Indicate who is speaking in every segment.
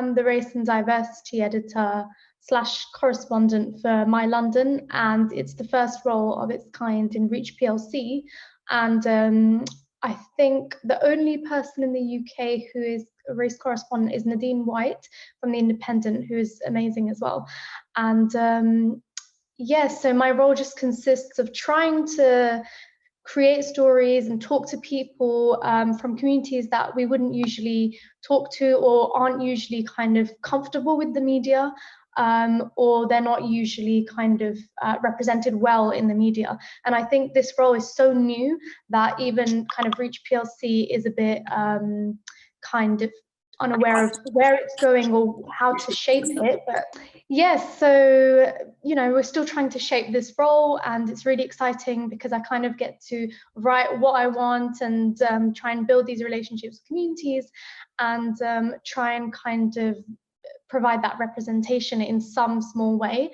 Speaker 1: am the race and diversity editor / correspondent for My London, and it's the first role of its kind in Reach PLC. And I think the only person in the UK who is a race correspondent is Nadine White from The Independent, who is amazing as well. And yes, so my role just consists of trying to create stories and talk to people from communities that we wouldn't usually talk to, or aren't usually kind of comfortable with the media, or they're not usually kind of represented well in the media. And I think this role is so new that even kind of Reach PLC is a bit kind of unaware of where it's going or how to shape it. But yes, so we're still trying to shape this role, and it's really exciting because I kind of get to write what I want and try and build these relationships with communities, and try and kind of provide that representation in some small way.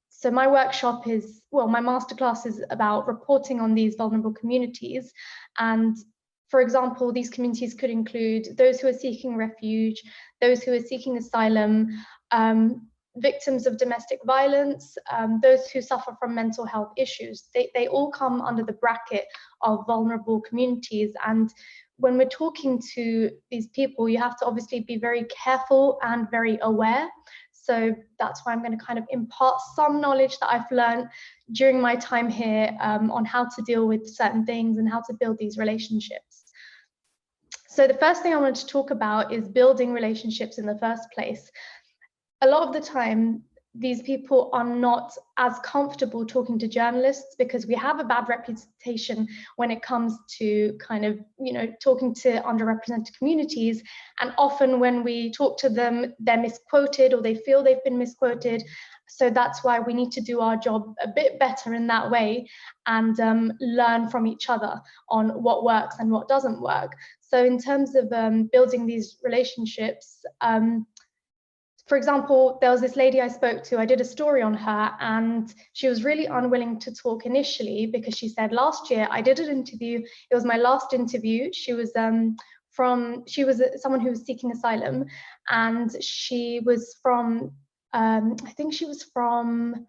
Speaker 1: So my workshop is, well, my masterclass is about reporting on these vulnerable communities. And for example, these communities could include those who are seeking refuge, those who are seeking asylum, victims of domestic violence, those who suffer from mental health issues. They all come under the bracket of vulnerable communities. And when we're talking to these people, you have to obviously be very careful and very aware. So that's why I'm going to kind of impart some knowledge that I've learned during my time here on how to deal with certain things and how to build these relationships. So the first thing I want to talk about is building relationships in the first place. A lot of the time, these people are not as comfortable talking to journalists because we have a bad reputation when it comes to kind of, talking to underrepresented communities. And often when we talk to them, they're misquoted or they feel they've been misquoted. So that's why we need to do our job a bit better in that way and learn from each other on what works and what doesn't work. So in terms of building these relationships, for example, there was this lady I spoke to, I did a story on her, and she was really unwilling to talk initially because she said, last year I did an interview, it was my last interview. She was someone who was seeking asylum, and she was from, I think she was from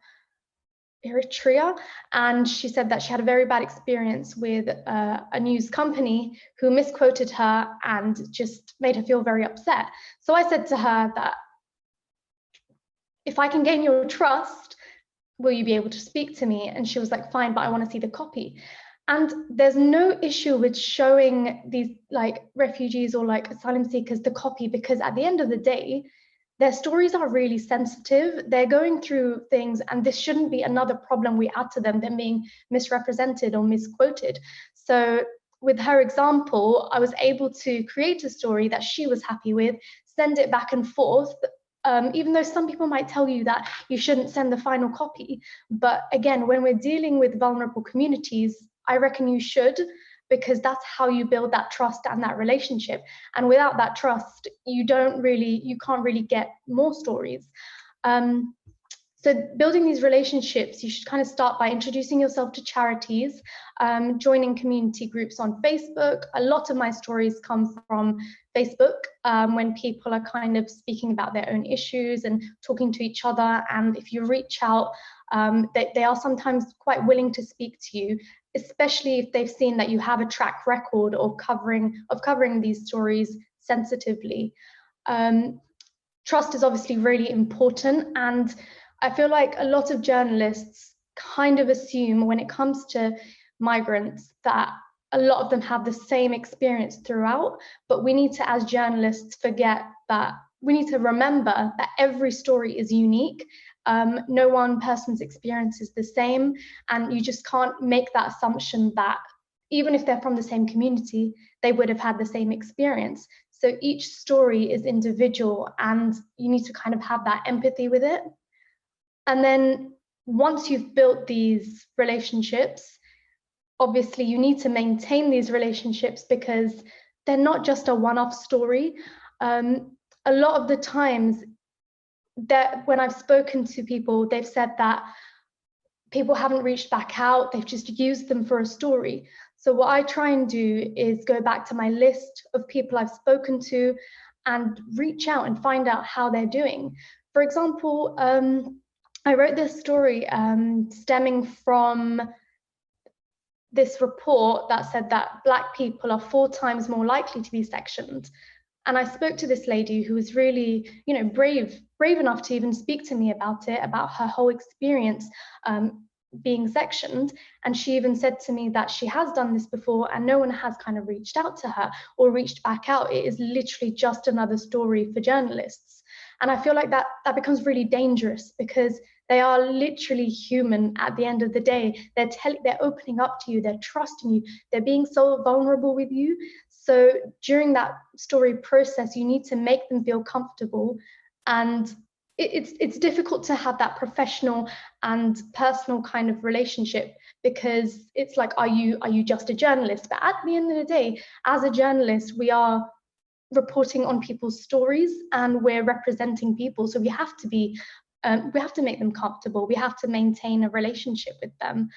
Speaker 1: Eritrea, and she said that she had a very bad experience with a news company who misquoted her and just made her feel very upset. So I said to her that, if I can gain your trust, will you be able to speak to me? And she was like, fine, but I want to see the copy. And there's no issue with showing these like refugees or like asylum seekers the copy, because at the end of the day, their stories are really sensitive. They're going through things, and this shouldn't be another problem we add to them being misrepresented or misquoted. So with her example, I was able to create a story that she was happy with, send it back and forth, even though some people might tell you that you shouldn't send the final copy. But again, when we're dealing with vulnerable communities, I reckon you should, because that's how you build that trust and that relationship. And without that trust, you can't really get more stories. So building these relationships, you should kind of start by introducing yourself to charities, joining community groups on Facebook. A lot of my stories come from Facebook, when people are kind of speaking about their own issues and talking to each other. And if you reach out, they are sometimes quite willing to speak to you, especially if they've seen that you have a track record of covering these stories sensitively. Trust is obviously really important, and I feel like a lot of journalists kind of assume when it comes to migrants that a lot of them have the same experience throughout, but we need to, as journalists, we need to remember that every story is unique. No one person's experience is the same, and you just can't make that assumption that even if they're from the same community, they would have had the same experience. So each story is individual, and you need to kind of have that empathy with it. And then once you've built these relationships, obviously you need to maintain these relationships because they're not just a one-off story. A lot of the times that when I've spoken to people, they've said that people haven't reached back out, they've just used them for a story. So what I try and do is go back to my list of people I've spoken to and reach out and find out how they're doing. For example, I wrote this story stemming from this report that said that Black people are 4 times more likely to be sectioned. And I spoke to this lady who was really, brave enough to even speak to me about it, about her whole experience being sectioned. And she even said to me that she has done this before and no one has kind of reached out to her or reached back out. It is literally just another story for journalists. And I feel like that becomes really dangerous, because they are literally human at the end of the day. They're opening up to you, they're trusting you, they're being so vulnerable with you. So during that story process, you need to make them feel comfortable. And it's difficult to have that professional and personal kind of relationship, because it's like, are you just a journalist? But at the end of the day, as a journalist, we are reporting on people's stories and we're representing people. So we have to make them comfortable. We have to maintain a relationship with them.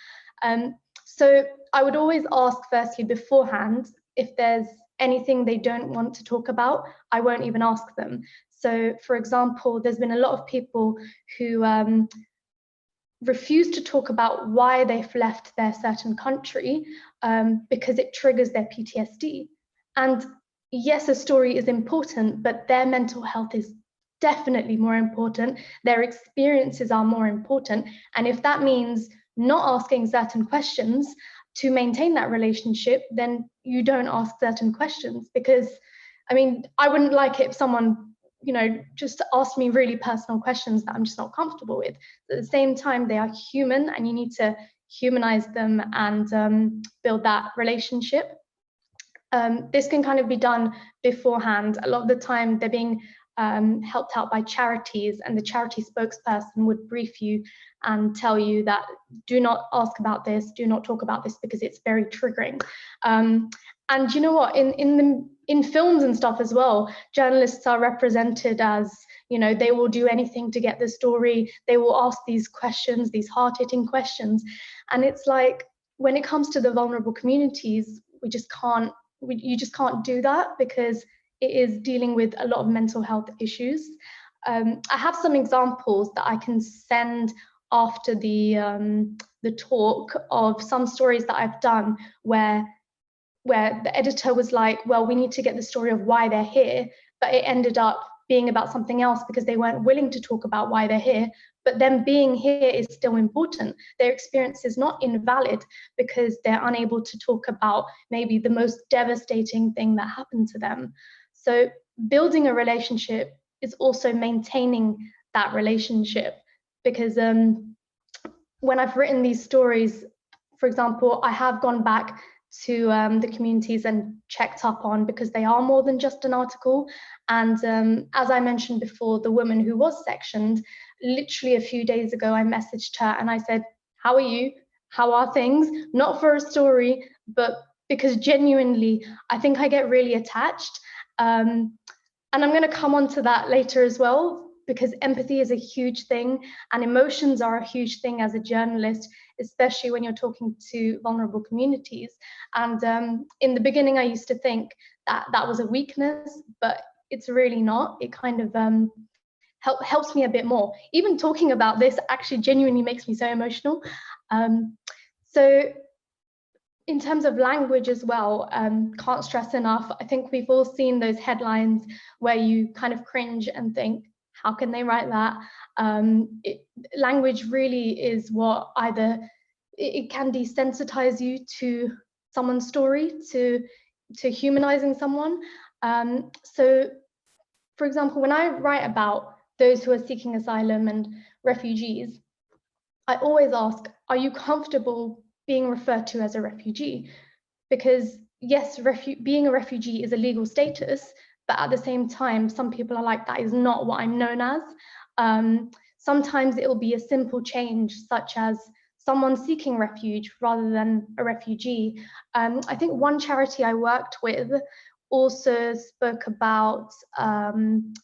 Speaker 1: So I would always ask firstly beforehand, if there's anything they don't want to talk about, I won't even ask them. So for example, there's been a lot of people who refuse to talk about why they've left their certain country because it triggers their PTSD. And yes, a story is important, but their mental health is definitely more important. Their experiences are more important. And if that means not asking certain questions to maintain that relationship, then you don't ask certain questions. Because, I mean, I wouldn't like it if someone, just asked me really personal questions that I'm just not comfortable with. At the same time, they are human and you need to humanize them and build that relationship. This can kind of be done beforehand. A lot of the time they're being helped out by Charities, and the charity spokesperson would brief you and tell you that do not ask about this, do not talk about this, because it's very triggering. And you know what, in films and stuff as well, journalists are represented as, they will do anything to get the story. They will ask these questions, these hard-hitting questions. And it's like, when it comes to the vulnerable communities, you just can't do that, because it is dealing with a lot of mental health issues. I have some examples that I can send after the talk of some stories that I've done where the editor was like, well, we need to get the story of why they're here, but it ended up being about something else because they weren't willing to talk about why they're here. But them being here is still important. Their experience is not invalid because they're unable to talk about maybe the most devastating thing that happened to them. So building a relationship is also maintaining that relationship, because when I've written these stories, for example, I have gone back to the communities and checked up on, because they are more than just an article. And as I mentioned before, the woman who was sectioned, literally a few days ago, I messaged her and I said, how are you? How are things? Not for a story, but because genuinely, I think I get really attached. And I'm going to come on to that later as well, because empathy is a huge thing and emotions are a huge thing as a journalist, especially when you're talking to vulnerable communities. And in the beginning, I used to think that was a weakness, but it's really not. It kind of helps me a bit more. Even talking about this actually genuinely makes me so emotional. So in terms of language as well, can't stress enough, I think we've all seen those headlines where you kind of cringe and think, how can they write that? Language really is what either it can desensitize you to someone's story, to humanizing someone. So, for example, when I write about those who are seeking asylum and refugees, I always ask, are you comfortable being referred to as a refugee? Because yes, being a refugee is a legal status, but at the same time, some people are like, that is not what I'm known as. Sometimes it will be a simple change, such as someone seeking refuge rather than a refugee. I think one charity I worked with also spoke about,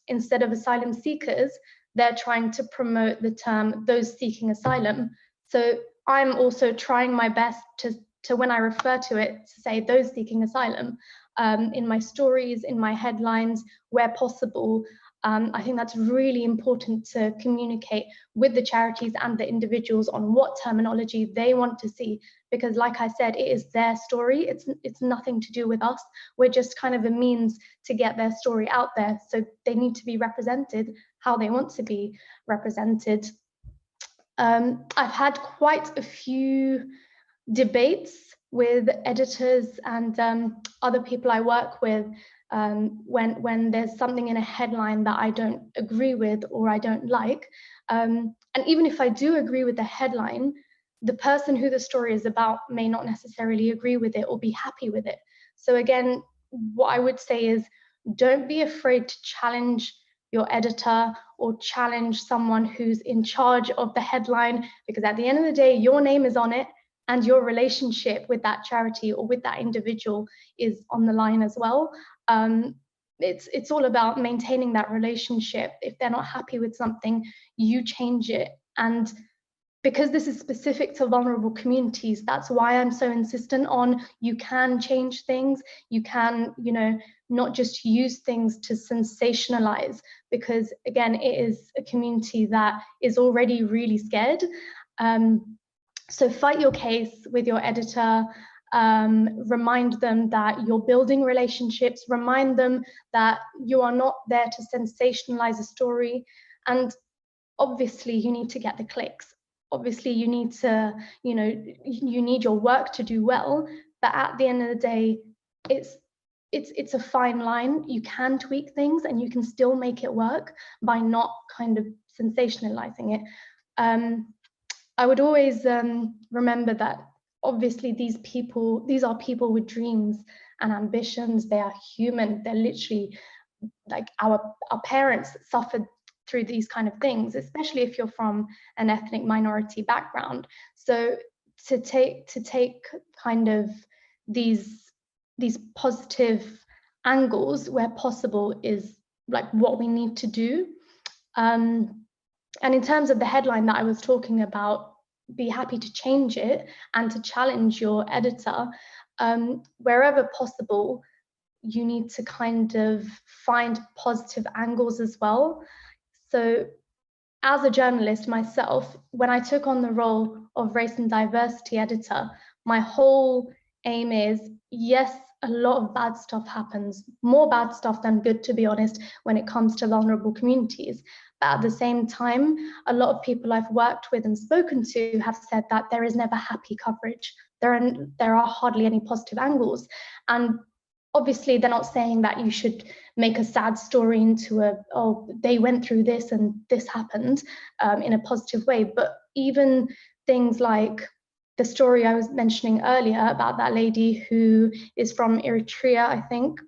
Speaker 1: instead of asylum seekers, they're trying to promote the term those seeking asylum. So I'm also trying my best to when I refer to it, to say those seeking asylum. in my stories, in my headlines, where possible. I think that's really important to communicate with the charities and the individuals on what terminology they want to see, because like I said, it is their story. It's nothing to do with us. We're just kind of a means to get their story out there. So they need to be represented how they want to be represented. I've had quite a few debates with editors and other people I work with when there's something in a headline that I don't agree with or I don't like. And even if I do agree with the headline, the person who the story is about may not necessarily agree with it or be happy with it. So again, what I would say is, don't be afraid to challenge your editor or challenge someone who's in charge of the headline, because at the end of the day, your name is on it and your relationship with that charity or with that individual is on the line as well. It's all about maintaining that relationship. If they're not happy with something, you change it. And because this is specific to vulnerable communities, that's why I'm so insistent on, you can change things. You can, not just use things to sensationalize, because again, it is a community that is already really scared. So fight your case with your editor. Remind them that you're building relationships. Remind them that you are not there to sensationalize a story. And obviously, you need to get the clicks. Obviously, you need to, you need your work to do well. But at the end of the day, it's a fine line. You can tweak things and you can still make it work by not kind of sensationalizing it. I would always remember that obviously these are people with dreams and ambitions. They are human. They're literally like our parents suffered through these kind of things, especially if you're from an ethnic minority background. So to take kind of these positive angles where possible is like what we need to do. And in terms of the headline that I was talking about, be happy to change it and to challenge your editor. Wherever possible, you need to kind of find positive angles as well. So as a journalist myself, when I took on the role of race and diversity editor, my whole aim is, yes, a lot of bad stuff happens, more bad stuff than good, to be honest, when it comes to vulnerable communities. But at the same time, a lot of people I've worked with and spoken to have said that there is never happy coverage. There are hardly any positive angles. And obviously, they're not saying that you should make a sad story into they went through this and this happened in a positive way. But even things like the story I was mentioning earlier about that lady who is from Eritrea, I think.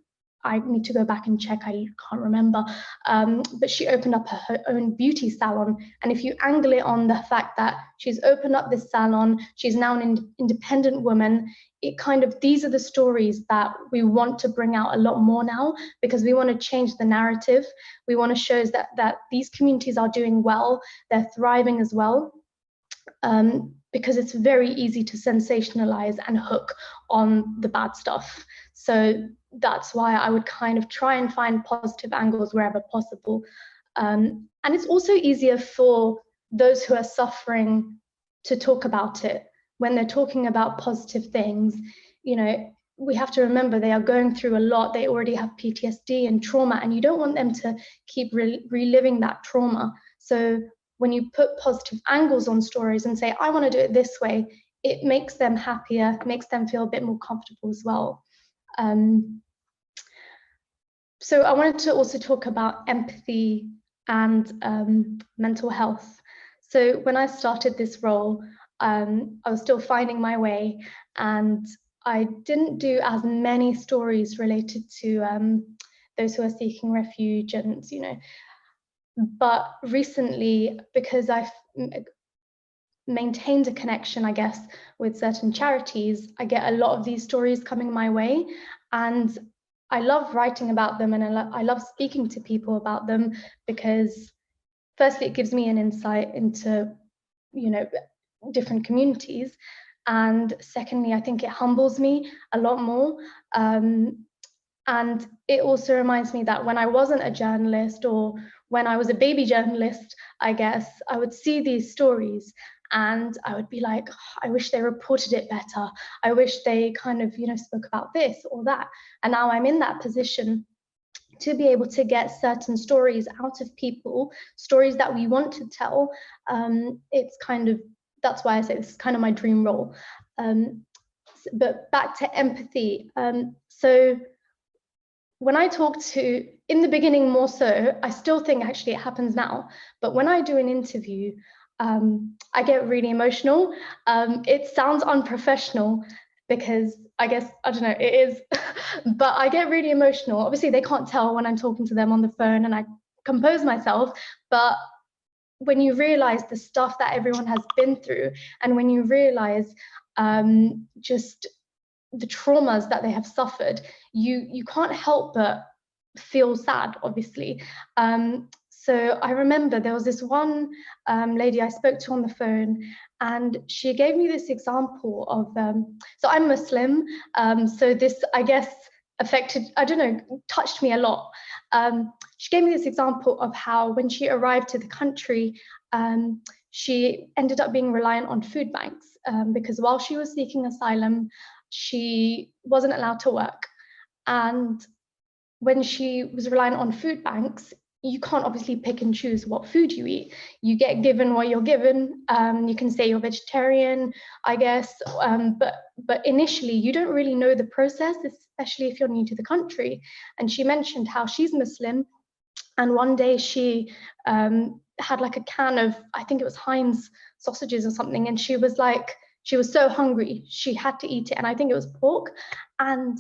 Speaker 1: I need to go back and check, I can't remember. But she opened up her own beauty salon. And if you angle it on the fact that she's opened up this salon, she's now an independent woman, these are the stories that we want to bring out a lot more now, because we want to change the narrative. We want to show that these communities are doing well, they're thriving as well. Because it's very easy to sensationalize and hook on the bad stuff. So that's why I would kind of try and find positive angles wherever possible. And it's also easier for those who are suffering to talk about it. When they're talking about positive things, we have to remember they are going through a lot. They already have PTSD and trauma, and you don't want them to keep reliving that trauma. So when you put positive angles on stories and say, I want to do it this way, it makes them happier, makes them feel a bit more comfortable as well. So I wanted to also talk about empathy and mental health. So when I started this role, I was still finding my way, and I didn't do as many stories related to those who are seeking refuge and, but recently, because I've maintained a connection, I guess, with certain charities, I get a lot of these stories coming my way, and I love writing about them, and I love speaking to people about them, because firstly, it gives me an insight into, different communities, and secondly, I think it humbles me a lot more. And it also reminds me that when I wasn't a journalist, or when I was a baby journalist, I guess, I would see these stories and I would be like, "Oh, I wish they reported it better. I wish they kind of, spoke about this or that." And now I'm in that position to be able to get certain stories out of people, stories that we want to tell. It's kind of, that's why I say this is kind of my dream role. But back to empathy. So when I talk to, in the beginning more so, I still think actually it happens now, but when I do an interview, I get really emotional. It sounds unprofessional because I guess, I don't know, it is, but I get really emotional. Obviously, they can't tell when I'm talking to them on the phone and I compose myself, but when you realize the stuff that everyone has been through, and when you realize just the traumas that they have suffered, you can't help but feel sad, obviously. So I remember there was this one lady I spoke to on the phone, and she gave me this example of, so I'm Muslim, so this, I guess, affected, I don't know, touched me a lot. She gave me this example of how when she arrived to the country, she ended up being reliant on food banks, because while she was seeking asylum, she wasn't allowed to work. And when she was relying on food banks, you can't obviously pick and choose what food you eat. You get given what you're given. You can say you're vegetarian, I guess, but initially you don't really know the process, especially if you're new to the country. And she mentioned how she's Muslim, and one day she had like a can of, I think it was Heinz sausages or something, and she was like, she was so hungry, she had to eat it, and I think it was pork. And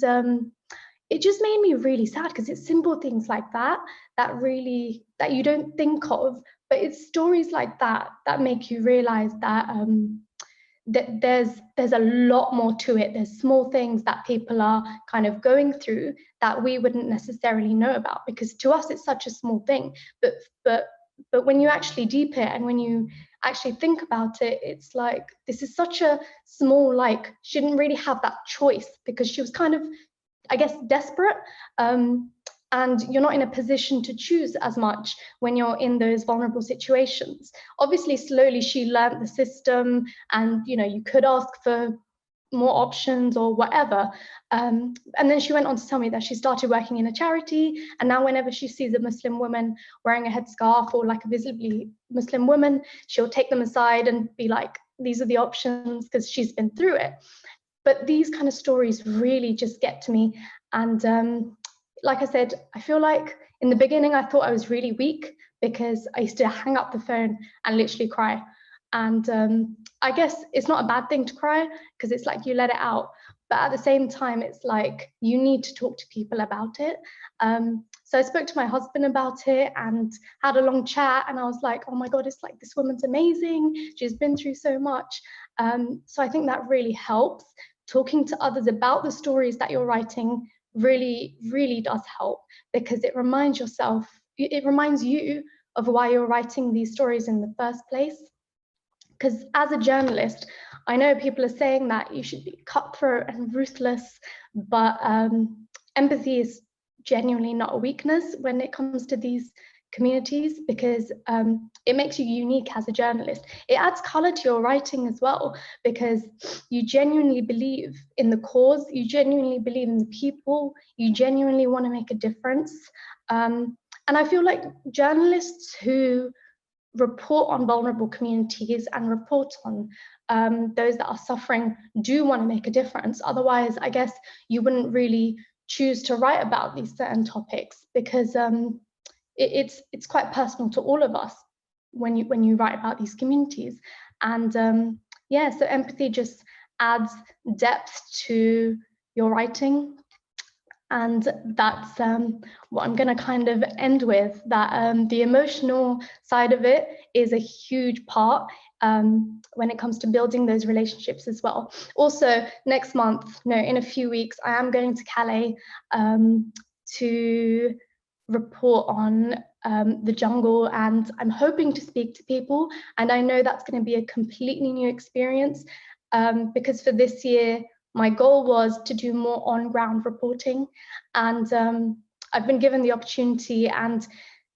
Speaker 1: it just made me really sad, because it's simple things like that that you don't think of, but it's stories like that that make you realize that that there's a lot more to it. There's small things that people are kind of going through that we wouldn't necessarily know about, because to us it's such a small thing, but when you actually deep it and when you actually think about it, it's like, this is such a small, like, she didn't really have that choice because she was kind of, I guess, desperate. And you're not in a position to choose as much when you're in those vulnerable situations. Obviously, slowly she learned the system, and you could ask for more options or whatever. And then she went on to tell me that she started working in a charity, and now whenever she sees a Muslim woman wearing a headscarf or like a visibly Muslim woman, she'll take them aside and be like, these are the options, because she's been through it. But these kind of stories really just get to me. And like I said, I feel like in the beginning I thought I was really weak, because I used to hang up the phone and literally cry. And I guess it's not a bad thing to cry, because it's like you let it out. But at the same time, it's like you need to talk to people about it. So I spoke to my husband about it and had a long chat, and I was like, oh my God, it's like, this woman's amazing. She's been through so much. So I think that really helps. Talking to others about the stories that you're writing really, really does help, because it reminds you of why you're writing these stories in the first place. Because as a journalist, I know people are saying that you should be cutthroat and ruthless, but empathy is genuinely not a weakness when it comes to these communities, because it makes you unique as a journalist. It adds color to your writing as well, because you genuinely believe in the cause, you genuinely believe in the people, you genuinely want to make a difference. And I feel like journalists who report on vulnerable communities and report on those that are suffering do want to make a difference. Otherwise, I guess you wouldn't really choose to write about these certain topics, because it's quite personal to all of us when you write about these communities. And yeah, so empathy just adds depth to your writing. And that's what I'm going to kind of end with, that the emotional side of it is a huge part when it comes to building those relationships as well. Also, next month, no, in a few weeks, I am going to Calais to report on the jungle, and I'm hoping to speak to people. And I know that's going to be a completely new experience, because for this year, my goal was to do more on-ground reporting, and I've been given the opportunity, and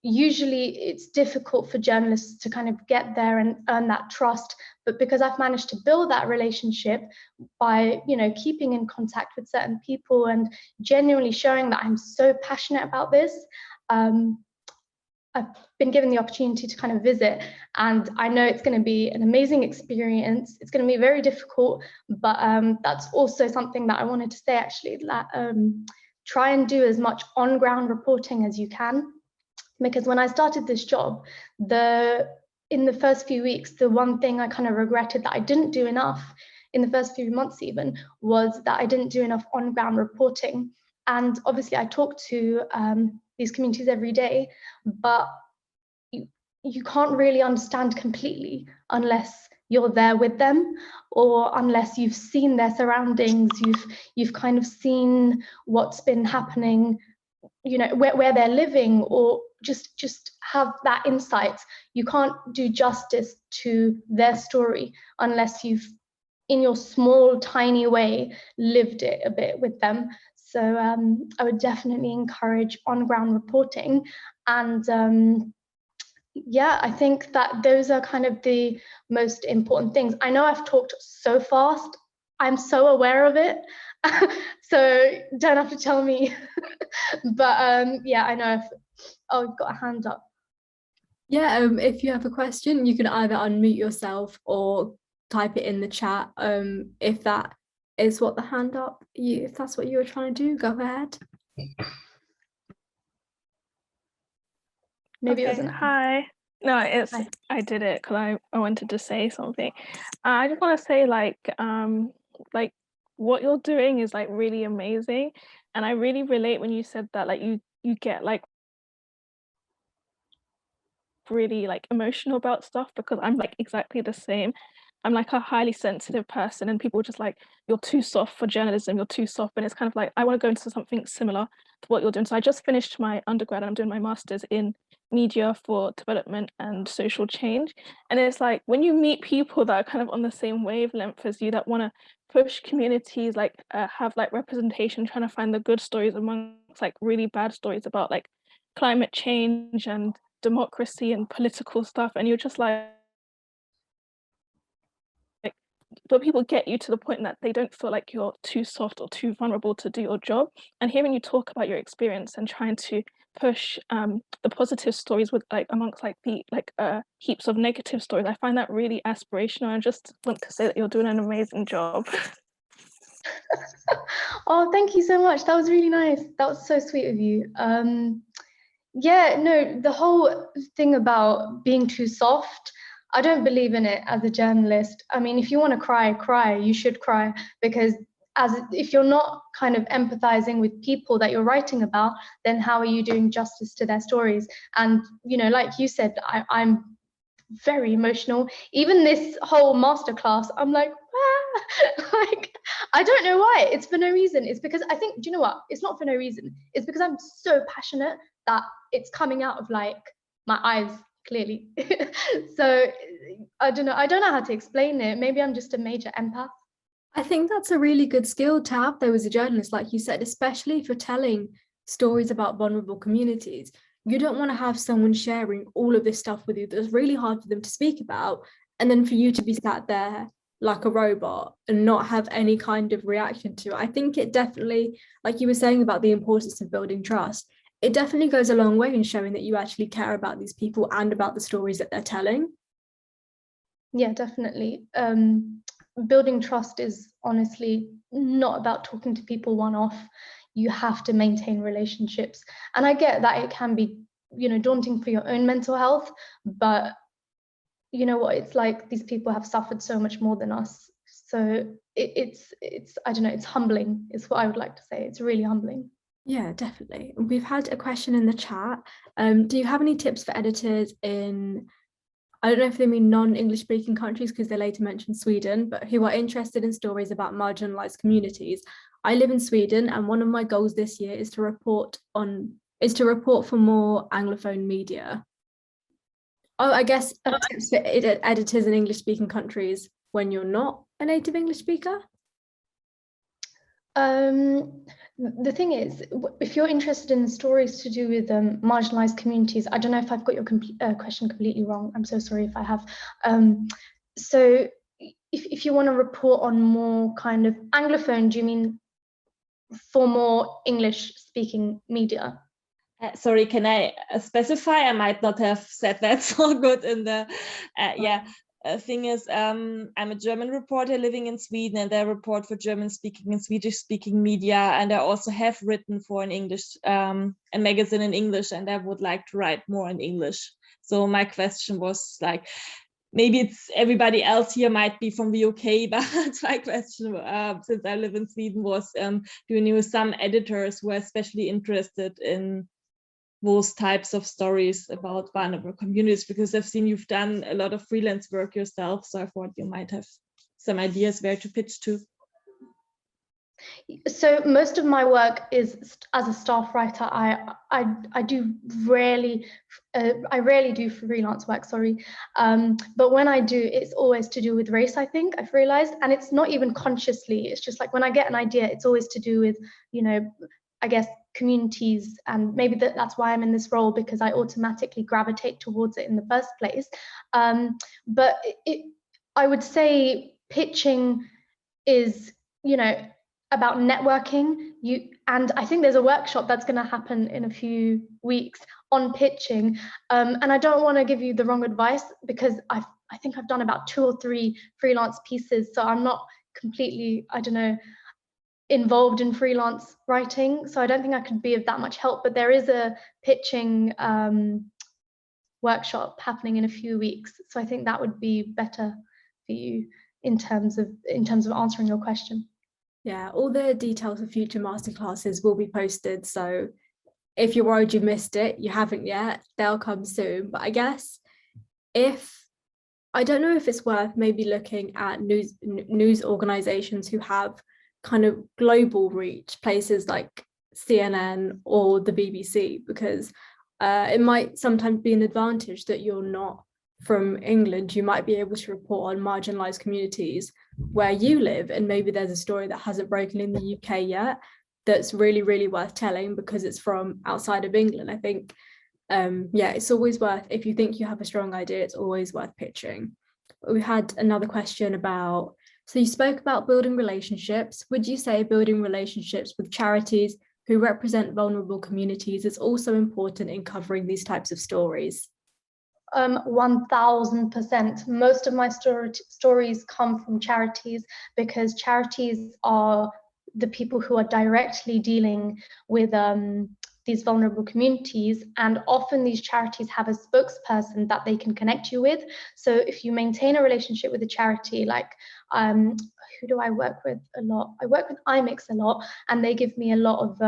Speaker 1: usually it's difficult for journalists to kind of get there and earn that trust, but because I've managed to build that relationship by, you know, keeping in contact with certain people and genuinely showing that I'm so passionate about this, I've been given the opportunity to kind of visit, and I know it's going to be an amazing experience. It's going to be very difficult, but that's also something that I wanted to say, actually, that try and do as much on-ground reporting as you can, because when I started this job, in the first few weeks, the one thing I kind of regretted that I didn't do enough in the first few months even was that I didn't do enough on-ground reporting. And obviously I talk to these communities every day, but you can't really understand completely unless you're there with them, or unless you've seen their surroundings, you've kind of seen what's been happening, you know, where they're living, or just have that insight. You can't do justice to their story unless you've, in your small tiny way, lived it a bit with them. So I would definitely encourage on-ground reporting, and yeah, I think that those are kind of the most important things. I know I've talked so fast, I'm so aware of it, so don't have to tell me. But yeah, I know. Oh, you've got a hand up.
Speaker 2: Yeah, if you have a question, you can either unmute yourself or type it in the chat. If that is what the hand up, if that's what you were trying to do, go ahead.
Speaker 1: Maybe
Speaker 3: okay,
Speaker 1: it wasn't.
Speaker 3: Hi. No, it's
Speaker 1: Hi.
Speaker 3: I did it because I wanted to say something. I just want to say like what you're doing is like really amazing, and I really relate when you said that like you get like really like emotional about stuff, because I'm like exactly the same. I'm like a highly sensitive person, and people are just like, you're too soft for journalism, you're too soft. And it's kind of like, I want to go into something similar to what you're doing. So I just finished my undergrad and I'm doing my master's in media for development and social change. And it's like when you meet people that are kind of on the same wavelength as you, that want to push communities, like have like representation, trying to find the good stories amongst like really bad stories about like climate change and democracy and political stuff, and you're just like but people get you to the point that they don't feel like you're too soft or too vulnerable to do your job. And hearing you talk about your experience and trying to push the positive stories with like amongst like the heaps of negative stories, I find that really aspirational. I just want to say that you're doing an amazing job.
Speaker 1: Oh, thank you so much. That was really nice. That was so sweet of you. Yeah, no, the whole thing about being too soft, I don't believe in it as a journalist. I mean, if you want to cry, cry. You should cry, because if you're not kind of empathizing with people that you're writing about, then how are you doing justice to their stories? And, you know, like you said, I'm very emotional. Even this whole masterclass, I'm like, like, I don't know why. It's for no reason. It's because I think, do you know what? It's not for no reason. It's because I'm so passionate that it's coming out of like my eyes, clearly. So I don't know. I don't know how to explain it. Maybe I'm just a major empath.
Speaker 2: I think that's a really good skill to have though as a journalist, like you said, especially if you're telling stories about vulnerable communities. You don't want to have someone sharing all of this stuff with you that's really hard for them to speak about, and then for you to be sat there like a robot and not have any kind of reaction to it. I think it definitely, like you were saying about the importance of building trust, it definitely goes a long way in showing that you actually care about these people and about the stories that they're telling.
Speaker 1: Yeah, definitely. Building trust is honestly not about talking to people one off. You have to maintain relationships. And I get that it can be, you know, daunting for your own mental health, but you know what, it's like these people have suffered so much more than us. So it's I don't know, it's humbling is what I would like to say. It's really humbling.
Speaker 2: Yeah, definitely. We've had a question in the chat. Do you have any tips for editors in, I don't know if they mean non-English speaking countries because they later mentioned Sweden, but who are interested in stories about marginalized communities? I live in Sweden, and one of my goals this year is to report for more Anglophone media. Oh, I guess tips for editors in English speaking countries when you're not a native English speaker.
Speaker 1: The thing is, if you're interested in stories to do with marginalized communities, I don't know if I've got your question completely wrong. I'm so sorry if I have. So if you want to report on more kind of Anglophone, do you mean for more English speaking media?
Speaker 4: Sorry, can I specify? I might not have said that so good in the, thing is, I'm a German reporter living in Sweden, and I report for German-speaking and Swedish-speaking media, and I also have written for an English, a magazine in English, and I would like to write more in English. So my question was like, maybe it's everybody else here might be from the UK, but my question, since I live in Sweden, was, do you know some editors who are especially interested in those types of stories about vulnerable communities? Because I've seen you've done a lot of freelance work yourself, so I thought you might have some ideas where to pitch to.
Speaker 1: So most of my work is as a staff writer. I do rarely, I rarely do freelance work, sorry. But when I do, it's always to do with race, I think, I've realized. And it's not even consciously, it's just like when I get an idea, it's always to do with, you know, I guess, communities, and maybe that's why I'm in this role, because I automatically gravitate towards it in the first place. But I would say pitching is, you know, about networking. And I think there's a workshop that's going to happen in a few weeks on pitching. And I don't want to give you the wrong advice, because I think I've done about 2 or 3 freelance pieces, so I'm not completely, I don't know, involved in freelance writing, so I don't think I could be of that much help. But there is a pitching workshop happening in a few weeks, so I think that would be better for you in terms of answering your question.
Speaker 2: Yeah, all the details of future masterclasses will be posted, so if you're worried you missed it, you haven't yet, they'll come soon. But I guess I don't know if it's worth maybe looking at news organizations who have kind of global reach, places like CNN or the BBC, because it might sometimes be an advantage that you're not from England. You might be able to report on marginalized communities where you live, and maybe there's a story that hasn't broken in the UK yet that's really, really worth telling because it's from outside of England. I think, it's always worth, if you think you have a strong idea, it's always worth pitching. But we had another question about, so you spoke about building relationships. Would you say building relationships with charities who represent vulnerable communities is also important in covering these types of stories?
Speaker 1: 1000%. Most of my stories come from charities, because charities are the people who are directly dealing with these vulnerable communities, and often these charities have a spokesperson that they can connect you with. So if you maintain a relationship with a charity, like who do I work with a lot? I work with IMIX a lot, and they give me a lot of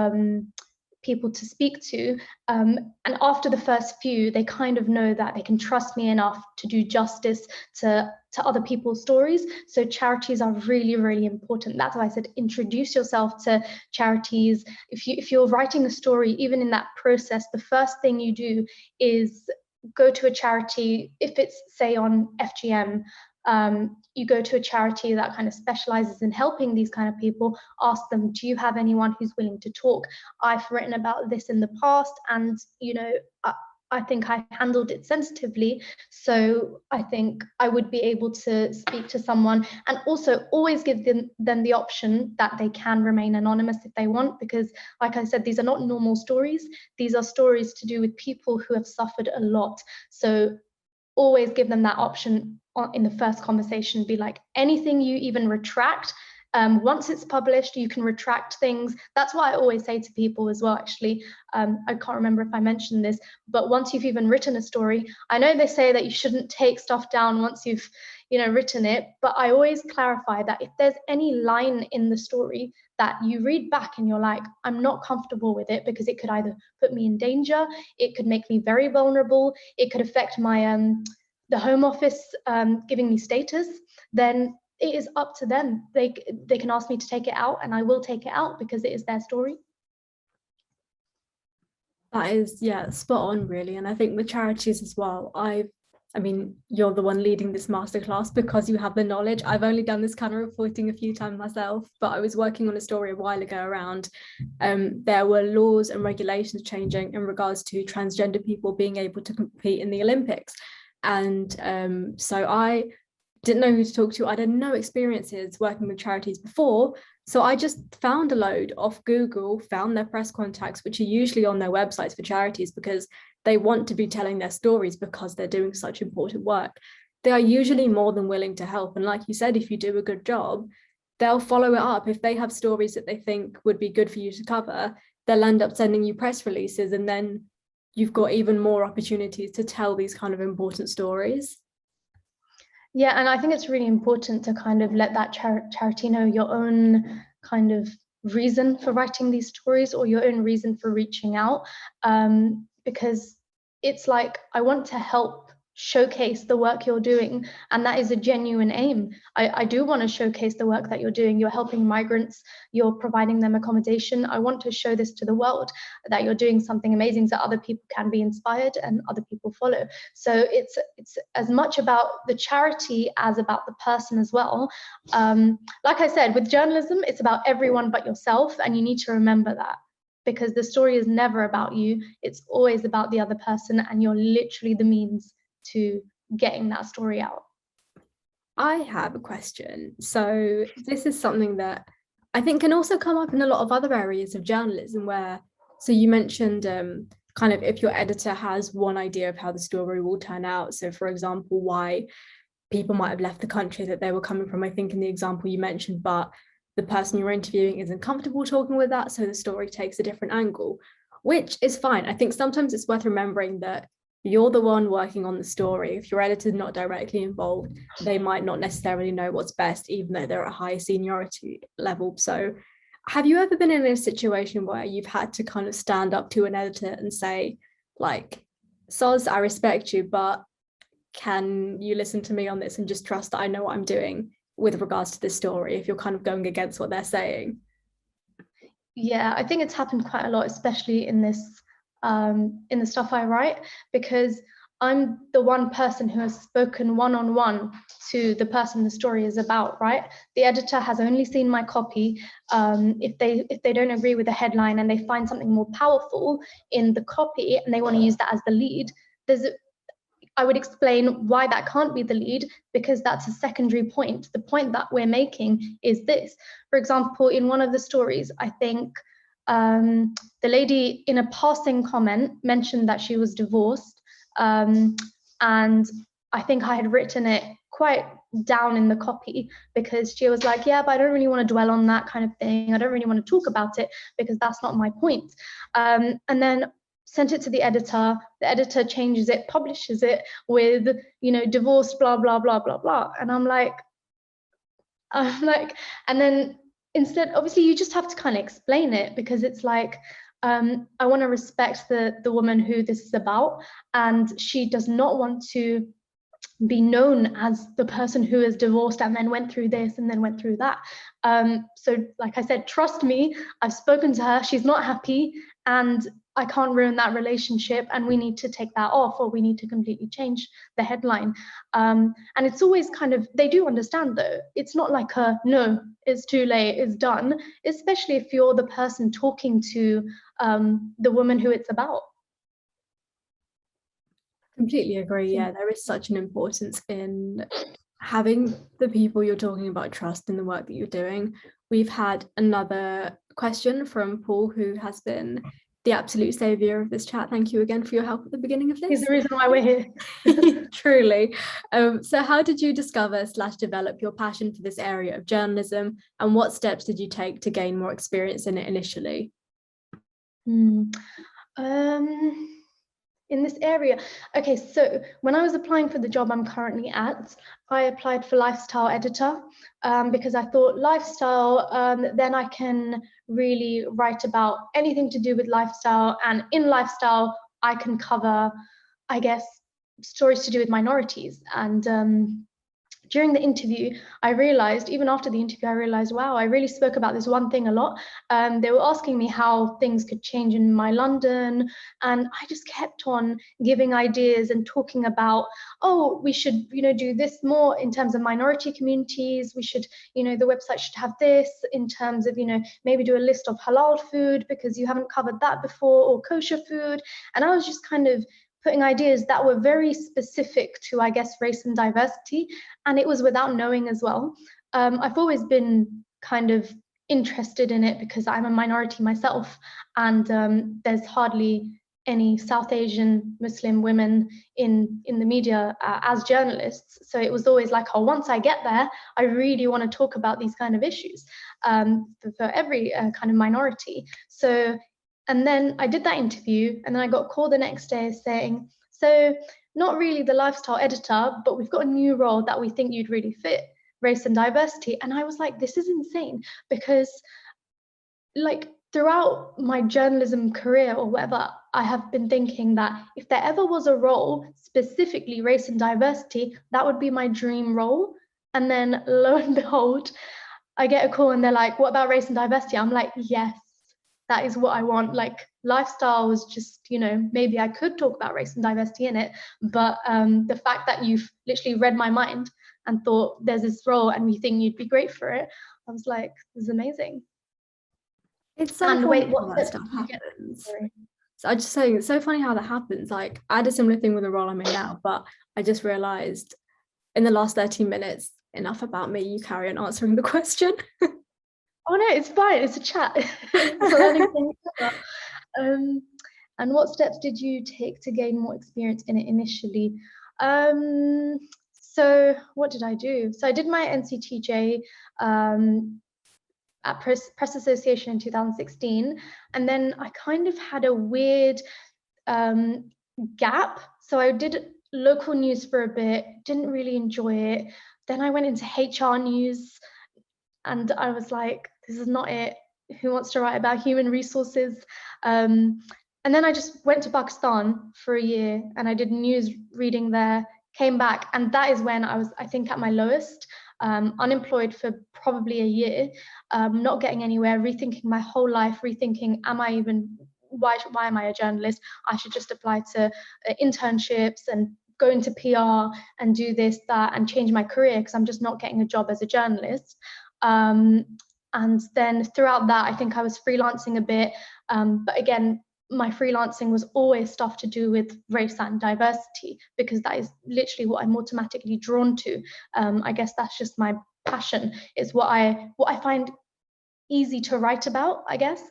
Speaker 1: people to speak to, and after the first few, they kind of know that they can trust me enough to do justice to other people's stories. So charities are really, really important. That's why I said introduce yourself to charities. If you're writing a story, even in that process, the first thing you do is go to a charity. If it's, say, on FGM, you go to a charity that kind of specializes in helping these kind of people, ask them, do you have anyone who's willing to talk? I've written about this in the past, and I think I handled it sensitively, so I think I would be able to speak to someone. And also always give them the option that they can remain anonymous if they want, because like I said, these are not normal stories. These are stories to do with people who have suffered a lot. So always give them that option in the first conversation. Be like, anything you even retract, once it's published, you can retract things. That's what I always say to people as well, actually. I can't remember if I mentioned this, but once you've even written a story, I know they say that you shouldn't take stuff down once you've written it, but I always clarify that if there's any line in the story that you read back and you're like, I'm not comfortable with it, because it could either put me in danger, it could make me very vulnerable, it could affect my the Home Office giving me status, then it is up to them. They can ask me to take it out, and I will take it out because it is their story.
Speaker 2: That is, yeah, spot on, really. And I think with charities as well, I've I mean, you're the one leading this masterclass because you have the knowledge. I've only done this kind of reporting a few times myself, but I was working on a story a while ago around there were laws and regulations changing in regards to transgender people being able to compete in the Olympics. And so I didn't know who to talk to. I had no experiences working with charities before. So I just found a load off Google, found their press contacts, which are usually on their websites for charities because they want to be telling their stories because they're doing such important work. They are usually more than willing to help. And like you said, if you do a good job, they'll follow it up. If they have stories that they think would be good for you to cover, they'll end up sending you press releases, and then you've got even more opportunities to tell these kind of important stories.
Speaker 1: Yeah, and I think it's really important to kind of let that charity know your own kind of reason for writing these stories or your own reason for reaching out, because it's like, I want to help showcase the work you're doing, and that is a genuine aim. I do want to showcase the work that you're doing. You're helping migrants, you're providing them accommodation. I want to show this to the world, that you're doing something amazing so other people can be inspired and other people follow. So it's as much about the charity as about the person as well. Like I said, with journalism, it's about everyone but yourself, and you need to remember that, because the story is never about you. It's always about the other person, and you're literally the means to getting that story out.
Speaker 2: I have a question. So this is something that I think can also come up in a lot of other areas of journalism where, so you mentioned kind of if your editor has one idea of how the story will turn out. So for example, why people might have left the country that they were coming from, I think in the example you mentioned, but the person you're interviewing isn't comfortable talking with that, so the story takes a different angle, which is fine. I think sometimes it's worth remembering that you're the one working on the story. If your editor's not directly involved, they might not necessarily know what's best, even though they're at a high seniority level. So have you ever been in a situation where you've had to kind of stand up to an editor and say, like, Soz, I respect you, but can you listen to me on this and just trust that I know what I'm doing with regards to this story, if you're kind of going against what they're saying?
Speaker 1: Yeah, I think it's happened quite a lot, especially in this in the stuff I write, because I'm the one person who has spoken one-on-one to the person the story is about, right? The editor has only seen my copy. If they don't agree with the headline and they find something more powerful in the copy and they want to use that as the lead, I would explain why that can't be the lead, because that's a secondary point. The point that we're making is this. For example, in one of the stories, I think the lady in a passing comment mentioned that she was divorced, and I think I had written it quite down in the copy, because she was like, yeah, but I don't really want to dwell on that kind of thing. I don't really want to talk about it because that's not my point. And then sent it to the editor changes it, publishes it with, you know, divorced, blah, blah, blah, blah, blah. And I'm like, and then instead, obviously you just have to kind of explain it, because it's like, I want to respect the woman who this is about, and she does not want to be known as the person who is divorced and then went through this and then went through that. So like I said, trust me, I've spoken to her, she's not happy, and I can't ruin that relationship, and we need to take that off, or we need to completely change the headline. And it's always kind of, they do understand though. It's not like no, it's too late, it's done, especially if you're the person talking to the woman who it's about.
Speaker 2: Completely agree. Yeah, there is such an importance in having the people you're talking about trust in the work that you're doing. We've had another question from Paul, who has been the absolute savior of this chat. Thank you again for your help at the beginning of this.
Speaker 1: He's the reason why we're here.
Speaker 2: Truly. So how did you discover/develop your passion for this area of journalism, and what steps did you take to gain more experience in it initially?
Speaker 1: In this area, okay, so when I was applying for the job I'm currently at, I applied for lifestyle editor, because I thought lifestyle, then I can really write about anything to do with lifestyle, and in lifestyle I can cover, I guess, stories to do with minorities and during the interview, I realized, even after the interview, I realized, wow, I really spoke about this one thing a lot. They were asking me how things could change in my London, and I just kept on giving ideas and talking about, oh, we should, do this more in terms of minority communities. We should, the website should have this in terms of, maybe do a list of halal food because you haven't covered that before, or kosher food. And I was just kind of putting ideas that were very specific to, I guess, race and diversity. And it was without knowing as well. I've always been kind of interested in it because I'm a minority myself, and there's hardly any South Asian Muslim women in the media as journalists. So it was always like, oh, once I get there, I really want to talk about these kind of issues for every kind of minority. So, and then I did that interview, and then I got a call the next day saying, so not really the lifestyle editor, but we've got a new role that we think you'd really fit, race and diversity. And I was like, this is insane, because like throughout my journalism career or whatever, I have been thinking that if there ever was a role, specifically race and diversity, that would be my dream role. And then lo and behold, I get a call and they're like, what about race and diversity? I'm like, yes, that is what I want. Like lifestyle was just, maybe I could talk about race and diversity in it, but the fact that you've literally read my mind and thought there's this role and we think you'd be great for it, I was like, this is amazing.
Speaker 2: It's so
Speaker 1: And
Speaker 2: funny
Speaker 1: wait,
Speaker 2: how
Speaker 1: what
Speaker 2: that
Speaker 1: steps
Speaker 2: stuff
Speaker 1: did you get?
Speaker 2: happens.
Speaker 1: Sorry.
Speaker 2: So I'm just saying, it's so funny how that happens. Like I had a similar thing with the role I'm in now, but I just realized in the last 13 minutes, enough about me, you carry on answering the question.
Speaker 1: Oh no, it's fine, it's a chat. It's learning from each other. And what steps did you take to gain more experience in it initially? So what did I do? So I did my NCTJ at Press Association in 2016, and then I kind of had a weird gap. So I did local news for a bit, didn't really enjoy it. Then I went into HR news, and I was like, this is not it. Who wants to write about human resources? And then I just went to Pakistan for a year and I did news reading there, came back, and that is when I was, I think, at my lowest, unemployed for probably a year, not getting anywhere, rethinking my whole life, rethinking, why am I a journalist? I should just apply to internships and go into PR and do this, that, and change my career because I'm just not getting a job as a journalist. And then throughout that, I think I was freelancing a bit, but again, my freelancing was always stuff to do with race and diversity because that is literally what I'm automatically drawn to. I guess that's just my passion. It's what I find easy to write about, I guess.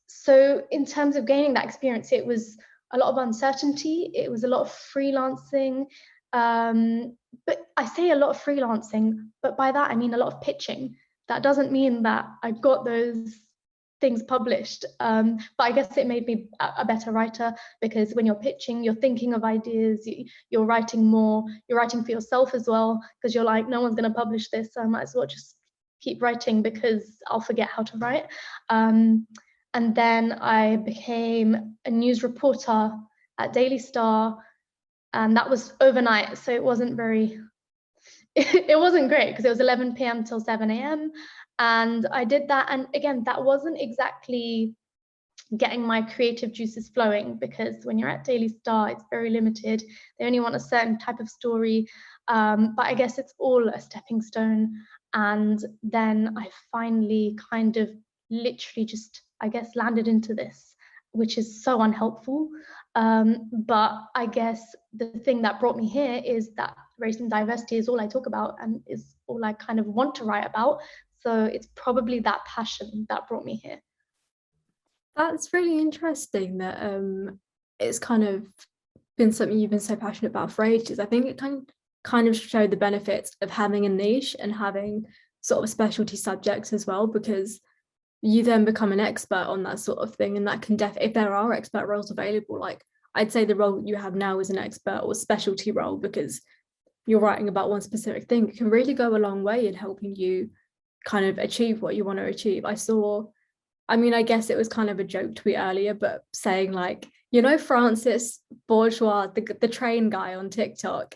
Speaker 1: So in terms of gaining that experience, it was a lot of uncertainty. It was a lot of freelancing. But I say a lot of freelancing, but by that I mean a lot of pitching. That doesn't mean that I got those things published, but I guess it made me a better writer because when you're pitching, you're thinking of ideas, you're writing more, you're writing for yourself as well because you're like, no one's going to publish this, so I might as well just keep writing because I'll forget how to write. And then I became a news reporter at Daily Star, and that was overnight, so it wasn't very it wasn't great because it was 11 p.m. till 7 a.m. and I did that, and again, that wasn't exactly getting my creative juices flowing because when you're at Daily Star, it's very limited. They only want a certain type of story, but I guess it's all a stepping stone. And then I finally kind of literally just, I guess, landed into this, which is so unhelpful. But I guess the thing that brought me here is that race and diversity is all I talk about and is all I kind of want to write about. So it's probably that passion that brought me here.
Speaker 2: That's really interesting that it's kind of been something you've been so passionate about for ages. I think it kind of showed the benefits of having a niche and having sort of specialty subjects as well, because you then become an expert on that sort of thing, and that can if there are expert roles available, like I'd say the role that you have now is an expert or specialty role because you're writing about one specific thing. It can really go a long way in helping you kind of achieve what you want to achieve. I guess it was kind of a joke tweet earlier, but saying like, Francis Bourgeois, the train guy on TikTok,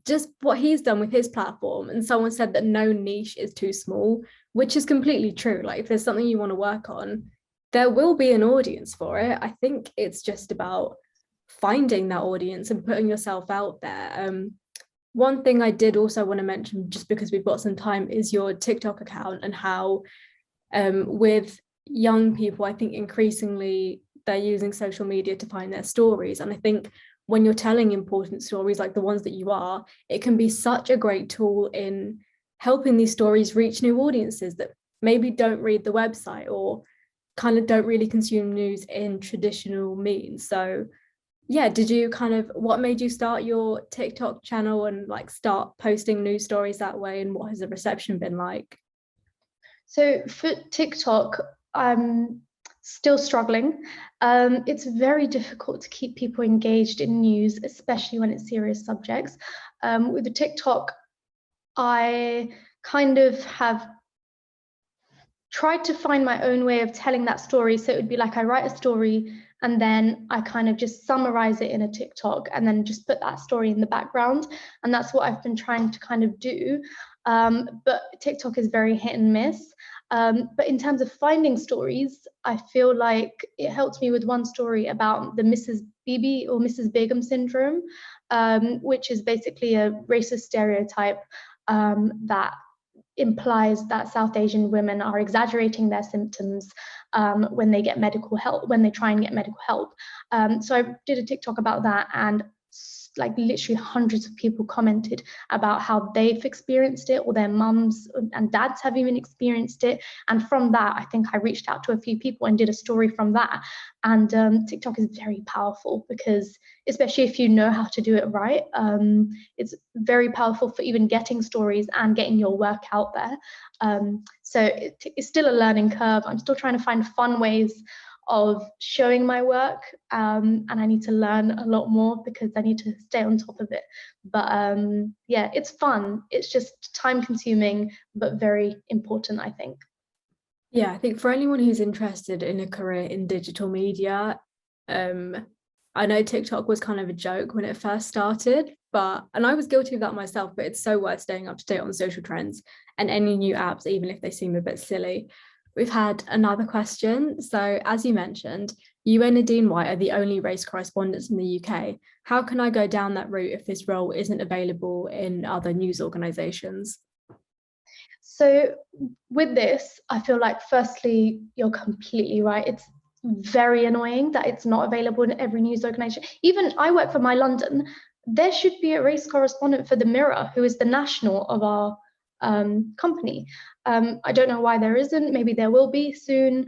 Speaker 2: just what he's done with his platform. And someone said that no niche is too small, which is completely true. Like if there's something you want to work on, there will be an audience for it. I think it's just about finding that audience and putting yourself out there. One thing I did also want to mention, just because we've got some time, is your TikTok account and how with young people, I think increasingly they're using social media to find their stories. And I think when you're telling important stories like the ones that you are, it can be such a great tool in helping these stories reach new audiences that maybe don't read the website or kind of don't really consume news in traditional means. So yeah, what made you start your TikTok channel and like start posting news stories that way, and what has the reception been like?
Speaker 1: So for TikTok, I'm still struggling. It's very difficult to keep people engaged in news, especially when it's serious subjects. With the TikTok, I kind of have tried to find my own way of telling that story. So it would be like I write a story and then I kind of just summarize it in a TikTok and then just put that story in the background. And that's what I've been trying to kind of do. But TikTok is very hit and miss. But in terms of finding stories, I feel like it helped me with one story about the Mrs. Bibi or Mrs. Begum syndrome, which is basically a racist stereotype that implies that South Asian women are exaggerating their symptoms when they get medical help, when they try and get medical help. So I did a TikTok about that, and like literally hundreds of people commented about how they've experienced it, or their mums and dads have even experienced it. And from that, I think I reached out to a few people and did a story from that. And TikTok is very powerful because, especially if you know how to do it right, it's very powerful for even getting stories and getting your work out there. So it's still a learning curve. I'm still trying to find fun ways of showing my work, and I need to learn a lot more because I need to stay on top of it. But yeah, it's fun. It's just time consuming, but very important, I think.
Speaker 2: Yeah, I think for anyone who's interested in a career in digital media, I know TikTok was kind of a joke when it first started, and I was guilty of that myself, but it's so worth staying up to date on social trends and any new apps, even if they seem a bit silly. We've had another question. So as you mentioned, you and Nadine White are the only race correspondents in the UK. How can I go down that route if this role isn't available in other news organisations?
Speaker 1: So with this, I feel like firstly, you're completely right. It's very annoying that it's not available in every news organisation. Even I work for My London. There should be a race correspondent for the Mirror, who is the national of our company. I don't know why there isn't. Maybe there will be soon.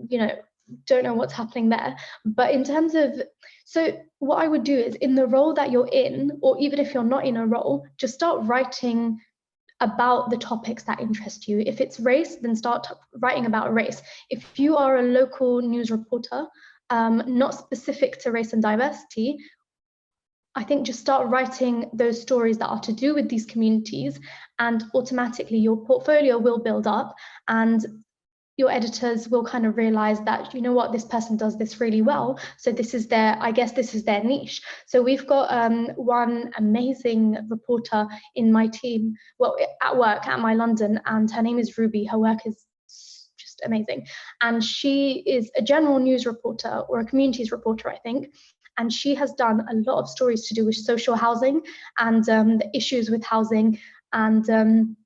Speaker 1: Don't know what's happening there. But in terms of, so what I would do is, in the role that you're in, or even if you're not in a role, just start writing about the topics that interest you. If it's race, then start writing about race. If you are a local news reporter, not specific to race and diversity, I think just start writing those stories that are to do with these communities, and automatically your portfolio will build up, and your editors will kind of realize that, you know what, this person does this really well. So this is I guess this is their niche. So we've got one amazing reporter in my team, well, at work at My London, and her name is Ruby. Her work is just amazing. And she is a general news reporter, or a communities reporter, I think. And she has done a lot of stories to do with social housing and the issues with housing. And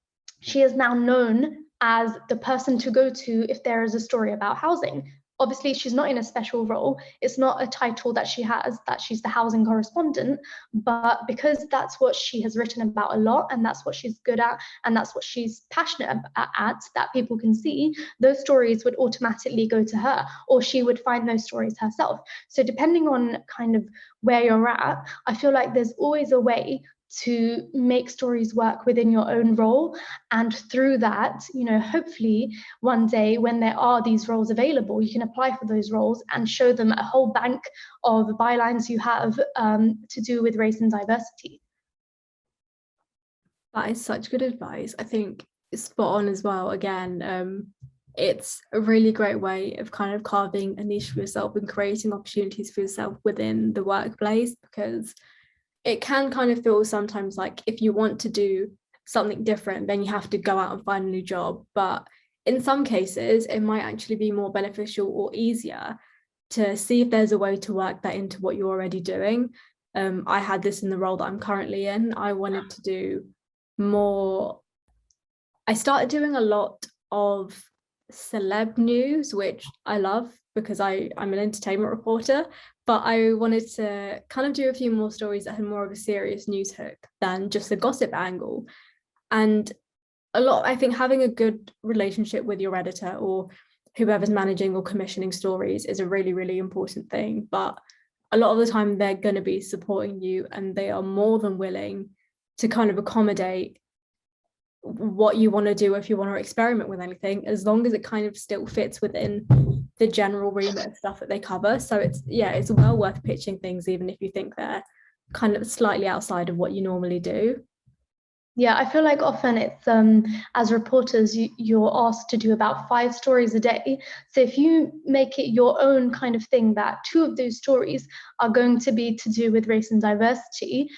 Speaker 1: she is now known as the person to go to if there is a story about housing. Obviously, she's not in a special role. It's not a title that she has, that she's the housing correspondent, but because that's what she has written about a lot, and that's what she's good at, and that's what she's passionate at, that people can see, those stories would automatically go to her, or she would find those stories herself. So depending on kind of where you're at, I feel like there's always a way to make stories work within your own role. And through that, hopefully one day when there are these roles available, you can apply for those roles and show them a whole bank of bylines you have to do with race and diversity.
Speaker 2: That is such good advice. I think it's spot on as well. Again, it's a really great way of kind of carving a niche for yourself and creating opportunities for yourself within the workplace, because it can kind of feel sometimes like if you want to do something different, then you have to go out and find a new job. But in some cases, it might actually be more beneficial or easier to see if there's a way to work that into what you're already doing. I had this in the role that I'm currently in. I wanted to do more. I started doing a lot of celeb news, which I love because I'm an entertainment reporter, but I wanted to kind of do a few more stories that had more of a serious news hook than just a gossip angle. And I think having a good relationship with your editor or whoever's managing or commissioning stories is a really, really important thing. But a lot of the time they're going to be supporting you, and they are more than willing to kind of accommodate what you want to do if you want to experiment with anything, as long as it kind of still fits within the general remit of stuff that they cover. So it's well worth pitching things, even if you think they're kind of slightly outside of what you normally do.
Speaker 1: Yeah, I feel like often it's as reporters, you're asked to do about 5 stories a day. So if you make it your own kind of thing, that 2 of those stories are going to be to do with race and diversity,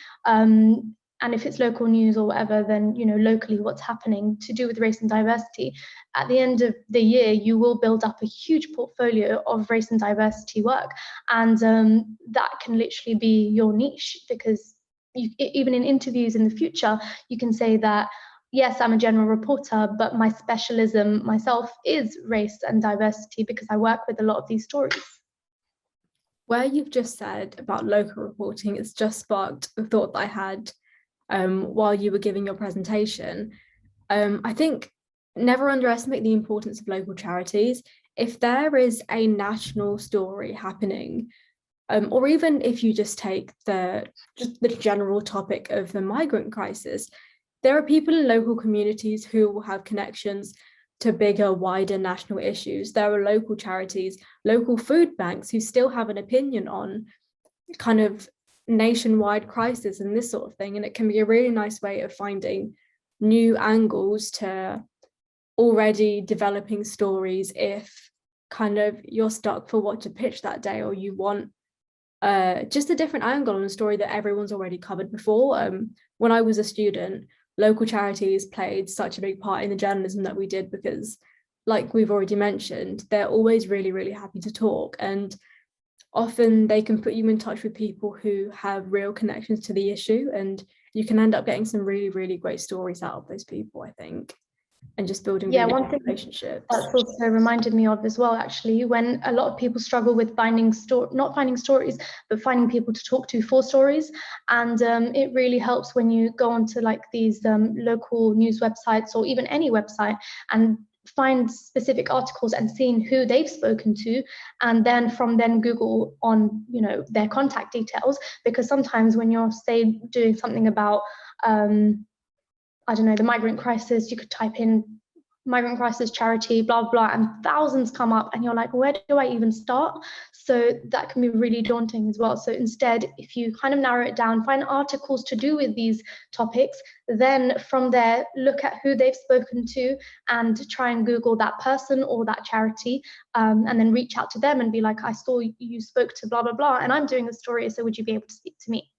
Speaker 1: and if it's local news or whatever, then locally what's happening to do with race and diversity. At the end of the year, you will build up a huge portfolio of race and diversity work, and that can literally be your niche, because even in interviews in the future, you can say that, yes, I'm a general reporter, but my specialism myself is race and diversity because I work with a lot of these stories.
Speaker 2: Where you've just said about local reporting, it's just sparked a thought that I had while you were giving your presentation. I think never underestimate the importance of local charities. If there is a national story happening, or even if you just take the general topic of the migrant crisis, there are people in local communities who will have connections to bigger, wider national issues. There are local charities, local food banks who still have an opinion on kind of nationwide crisis and this sort of thing. And it can be a really nice way of finding new angles to already developing stories if kind of you're stuck for what to pitch that day, or you want just a different angle on a story that everyone's already covered before. When I was a student, local charities played such a big part in the journalism that we did because, like we've already mentioned, they're always really, really happy to talk, and often they can put you in touch with people who have real connections to the issue, and you can end up getting some really, really great stories out of those people, I think, and just building really good relationships.
Speaker 1: That's also reminded me of as well, actually, when a lot of people struggle with not finding stories, but finding people to talk to for stories. And it really helps when you go onto like these local news websites, or even any website, and find specific articles and seeing who they've spoken to, and then from Google on their contact details, because sometimes when you're, say, doing something about I don't know, the migrant crisis, you could type in migrant crisis charity, blah, blah, and thousands come up, and you're like, where do I even start? So that can be really daunting as well. So instead, if you kind of narrow it down, find articles to do with these topics, then from there, look at who they've spoken to and try and Google that person or that charity, and then reach out to them and be like, I saw you spoke to blah, blah, blah, and I'm doing a story, so would you be able to speak to me?